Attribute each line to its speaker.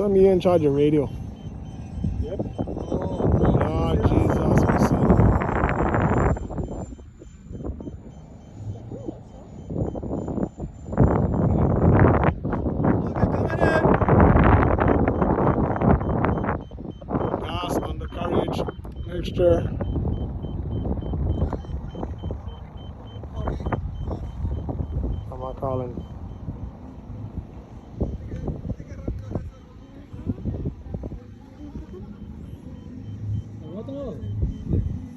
Speaker 1: Come here and charge your radio.
Speaker 2: Yep.
Speaker 1: Oh, Jesus, we see. Gas undercarriage mixture. Am I calling?
Speaker 2: Vamos.